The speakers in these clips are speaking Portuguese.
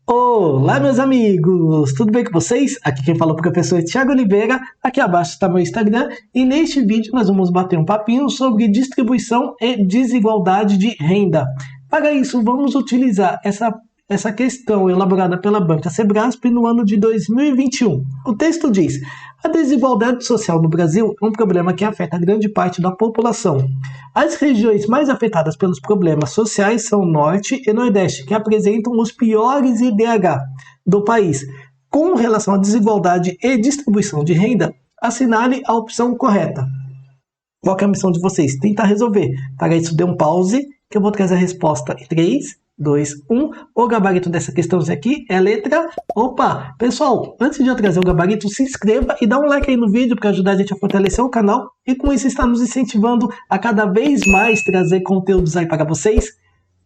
Olá, meus amigos! Tudo bem com vocês? Aqui quem fala é o professor Thiago Oliveira, aqui abaixo está meu Instagram, e neste vídeo nós vamos bater um papinho sobre distribuição e desigualdade de renda. Para isso, vamos utilizar essa questão elaborada pela banca Sebrasp no ano de 2021. O texto diz: a desigualdade social no Brasil é um problema que afeta grande parte da população. As regiões mais afetadas pelos problemas sociais são Norte e Nordeste, que apresentam os piores IDH do país. Com relação à desigualdade e distribuição de renda, assinale a opção correta. Qual é a missão de vocês? Tentar resolver. Para isso, dê um pause, que eu vou trazer a resposta em 3, 2, 1. O gabarito dessa questãozinha aqui é a letra... Opa! Pessoal, antes de eu trazer o gabarito, se inscreva e dá um like aí no vídeo para ajudar a gente a fortalecer o canal e com isso está nos incentivando a cada vez mais trazer conteúdos aí para vocês.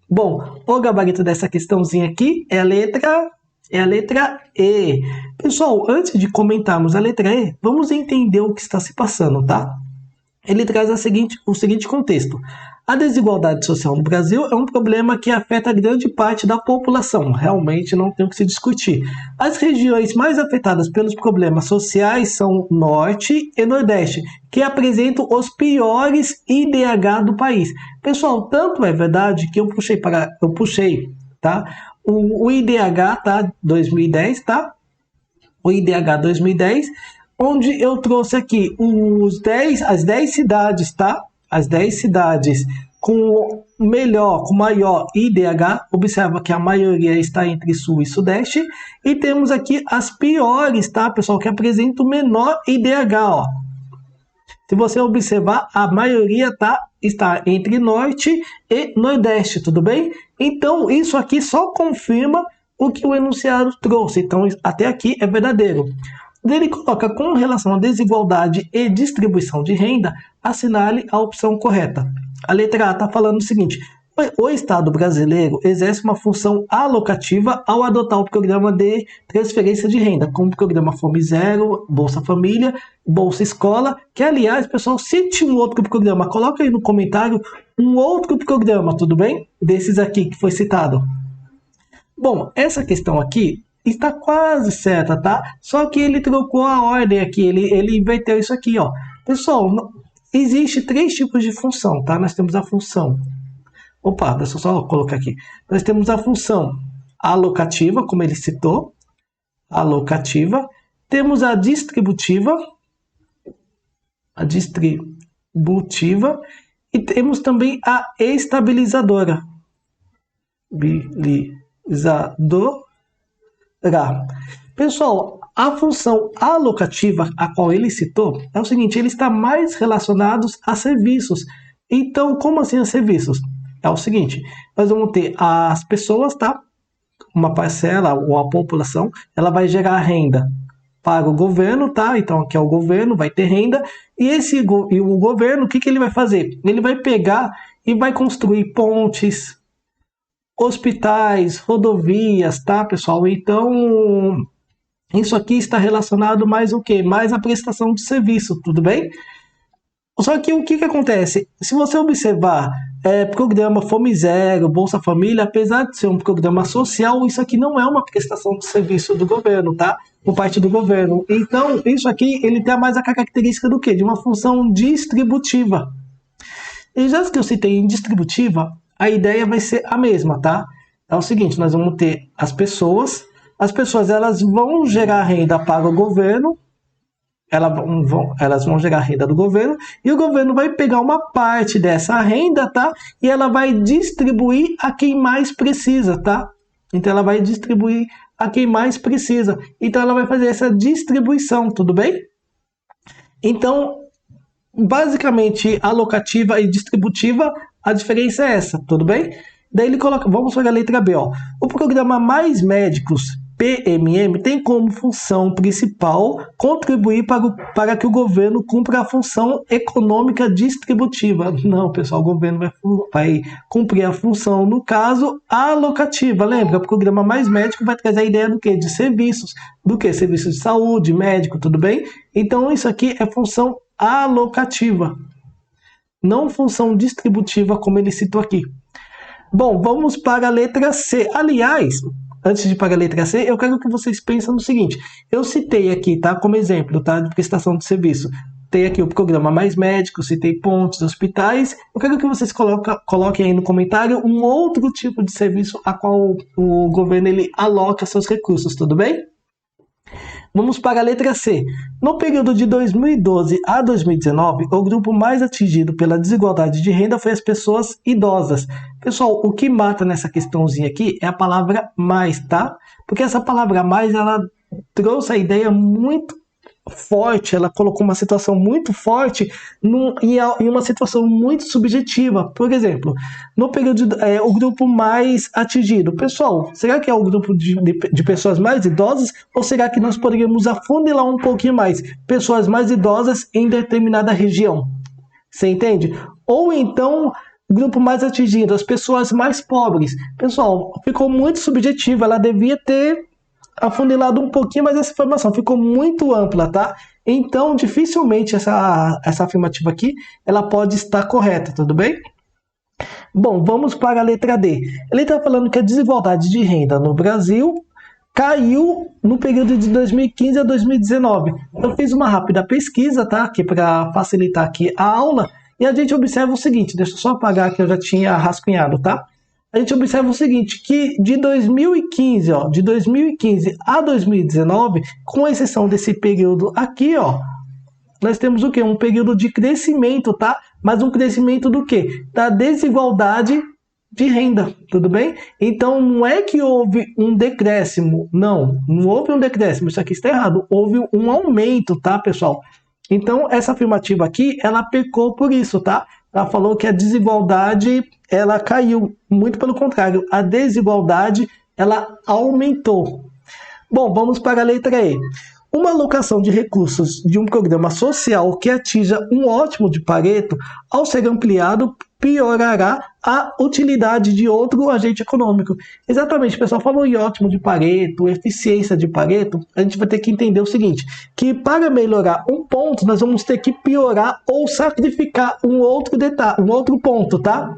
Bom, o gabarito dessa questãozinha aqui é a letra E. Pessoal, antes de comentarmos a letra E, vamos entender o que está se passando, tá? Ele traz o seguinte contexto. A desigualdade social no Brasil é um problema que afeta grande parte da população. Realmente não tem o que se discutir. As regiões mais afetadas pelos problemas sociais são Norte e Nordeste, que apresentam os piores IDH do país. Pessoal, tanto é verdade que eu puxei, tá? O IDH, tá? 2010, tá? O IDH 2010, onde eu trouxe aqui as 10 cidades, tá? As 10 cidades com maior IDH, observa que a maioria está entre Sul e Sudeste, e temos aqui as piores, tá, pessoal, que apresentam o menor IDH, ó. Se você observar, a maioria está entre Norte e Nordeste, tudo bem? Então, isso aqui só confirma o que o enunciado trouxe, então até aqui é verdadeiro. Ele coloca: com relação à desigualdade e distribuição de renda, assinale a opção correta. A letra A está falando o seguinte: o Estado brasileiro exerce uma função alocativa ao adotar o programa de transferência de renda, como o programa Fome Zero, Bolsa Família, Bolsa Escola, que, aliás, pessoal, cite um outro programa, coloca aí no comentário um outro programa, tudo bem? Desses aqui que foi citado. Bom, essa questão aqui está quase certa, tá? Só que ele trocou a ordem aqui, ele inverteu isso aqui, ó. Pessoal, existe 3 tipos de função, tá? Nós temos a função... Opa, deixa eu só colocar aqui. Nós temos a função alocativa, como ele citou, alocativa. Temos a distributiva, e temos também a estabilizadora, Pessoal, a função alocativa, a qual ele citou, é o seguinte: ele está mais relacionado a serviços. Então, como assim a serviços? É o seguinte: nós vamos ter as pessoas, tá? Uma parcela, ou a população, ela vai gerar renda para o governo, tá? Então, aqui é o governo, vai ter renda, e o governo, o que ele vai fazer? Ele vai pegar e vai construir pontes, hospitais, rodovias, tá, pessoal? Então, isso aqui está relacionado mais o quê? Mais a prestação de serviço, tudo bem? Só que o que acontece? Se você observar, programa Fome Zero, Bolsa Família, apesar de ser um programa social, isso aqui não é uma prestação de serviço do governo, tá? Por parte do governo. Então, isso aqui, ele tem mais a característica do quê? De uma função distributiva. E já que eu citei em distributiva, a ideia vai ser a mesma, tá? É o seguinte: nós vamos ter as pessoas elas vão gerar renda para o governo, elas vão gerar renda do governo, e o governo vai pegar uma parte dessa renda, tá? E ela vai distribuir a quem mais precisa, tá? Então ela vai distribuir a quem mais precisa. Então ela vai fazer essa distribuição, tudo bem? Então, basicamente, alocativa e distributiva, a diferença é essa, tudo bem? Daí ele coloca, vamos para a letra B, ó. O programa Mais Médicos, PMM, tem como função principal contribuir para que o governo cumpra a função econômica distributiva. Não, pessoal, o governo vai cumprir a função, no caso, alocativa. Lembra? O programa Mais Médico vai trazer a ideia do quê? De serviços. Do quê? Serviços de saúde, médico, tudo bem? Então, isso aqui é função alocativa, não função distributiva, como ele citou aqui. Bom, vamos para a letra C. Aliás, antes de ir para a letra C, eu quero que vocês pensem no seguinte. Eu citei aqui, tá, como exemplo, tá, de prestação de serviço. Tem aqui o programa Mais Médicos, citei pontes, hospitais. Eu quero que vocês coloquem aí no comentário um outro tipo de serviço a qual o governo ele aloca seus recursos, tudo bem? Vamos para a letra C. No período de 2012 a 2019, o grupo mais atingido pela desigualdade de renda foi as pessoas idosas. Pessoal, o que mata nessa questãozinha aqui é a palavra mais, tá? Porque essa palavra mais, ela trouxe a ideia muito forte, ela colocou uma situação muito forte em uma situação muito subjetiva. Por exemplo, no período o grupo mais atingido. Pessoal, será que é o grupo de pessoas mais idosas ou será que nós poderíamos afunilar um pouquinho mais? Pessoas mais idosas em determinada região. Você entende? Ou então grupo mais atingido, as pessoas mais pobres. Pessoal, ficou muito subjetivo, ela devia ter afunilado um pouquinho, mas essa informação ficou muito ampla, tá? Então, dificilmente essa afirmativa aqui, ela pode estar correta, tudo bem? Bom, vamos para a letra D. Ele está falando que a desigualdade de renda no Brasil caiu no período de 2015 a 2019. Eu fiz uma rápida pesquisa, tá? Aqui para facilitar aqui a aula, e a gente observa o seguinte, deixa eu só apagar que eu já tinha rascunhado, tá? A gente observa o seguinte, que de 2015 a 2019, com exceção desse período aqui, ó, nós temos o quê? Um período de crescimento, tá? Mas um crescimento do quê? Da desigualdade de renda, tudo bem? Então, não é que houve um decréscimo, não houve um decréscimo, isso aqui está errado, houve um aumento, tá, pessoal? Então, essa afirmativa aqui, ela pecou por isso, tá? Ela falou que a desigualdade, ela caiu. Muito pelo contrário, a desigualdade, ela aumentou. Bom, vamos para a letra E. Uma alocação de recursos de um programa social que atinja um ótimo de Pareto, ao ser ampliado, piorará a utilidade de outro agente econômico. Exatamente, o pessoal falou em ótimo de Pareto, eficiência de Pareto, a gente vai ter que entender o seguinte, que para melhorar um ponto, nós vamos ter que piorar ou sacrificar um outro detalhe, um outro ponto, tá?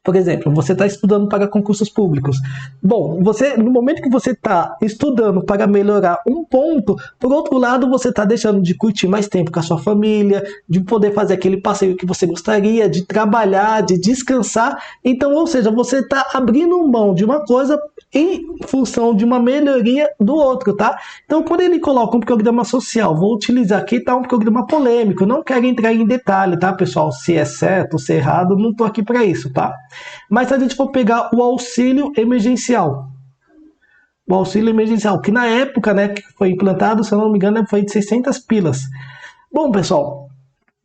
Por exemplo, você está estudando para concursos públicos. Bom, no momento que você está estudando para melhorar um ponto, por outro lado, você está deixando de curtir mais tempo com a sua família, de poder fazer aquele passeio que você gostaria, de trabalhar, de descansar. Então, ou seja, você está abrindo mão de uma coisa em função de uma melhoria do outro, tá? Então, quando ele coloca um programa social, vou utilizar aqui, tá, um programa polêmico, não quero entrar em detalhe, tá, pessoal? Se é certo ou se é errado, não tô aqui para isso, tá? Mas se a gente for pegar o auxílio emergencial, que na época, né, que foi implantado, se eu não me engano, foi de 600 pilas. Bom, pessoal,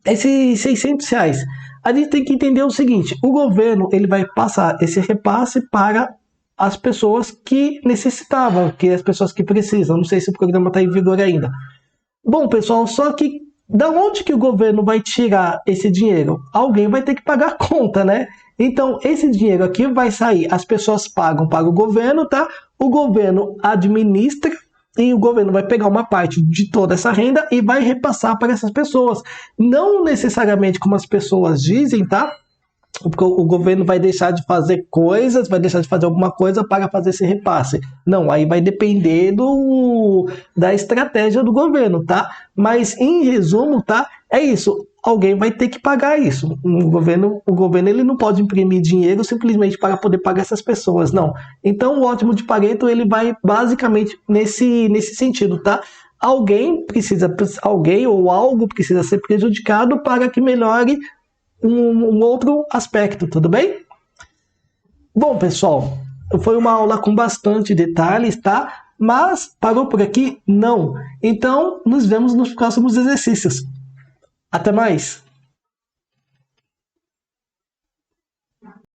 esses 600 reais, a gente tem que entender o seguinte, o governo, ele vai passar esse repasse para as pessoas que necessitavam, que as pessoas que precisam. Não sei se o programa está em vigor ainda. Bom, pessoal, só que da onde que o governo vai tirar esse dinheiro? Alguém vai ter que pagar a conta, né? Então, esse dinheiro aqui vai sair, as pessoas pagam para o governo, tá? O governo administra e o governo vai pegar uma parte de toda essa renda e vai repassar para essas pessoas. Não necessariamente como as pessoas dizem, tá? O governo vai deixar de fazer coisas, vai deixar de fazer alguma coisa para fazer esse repasse. Não, aí vai depender da estratégia do governo, tá? Mas, em resumo, tá? É isso. Alguém vai ter que pagar isso. O governo ele não pode imprimir dinheiro simplesmente para poder pagar essas pessoas, não. Então, o ótimo de Pareto, ele vai basicamente nesse sentido, tá? Alguém ou algo precisa ser prejudicado para que melhore um outro aspecto, tudo bem? Bom, pessoal, foi uma aula com bastante detalhes, tá? Mas parou por aqui? Não. Então, nos vemos nos próximos exercícios. Até mais!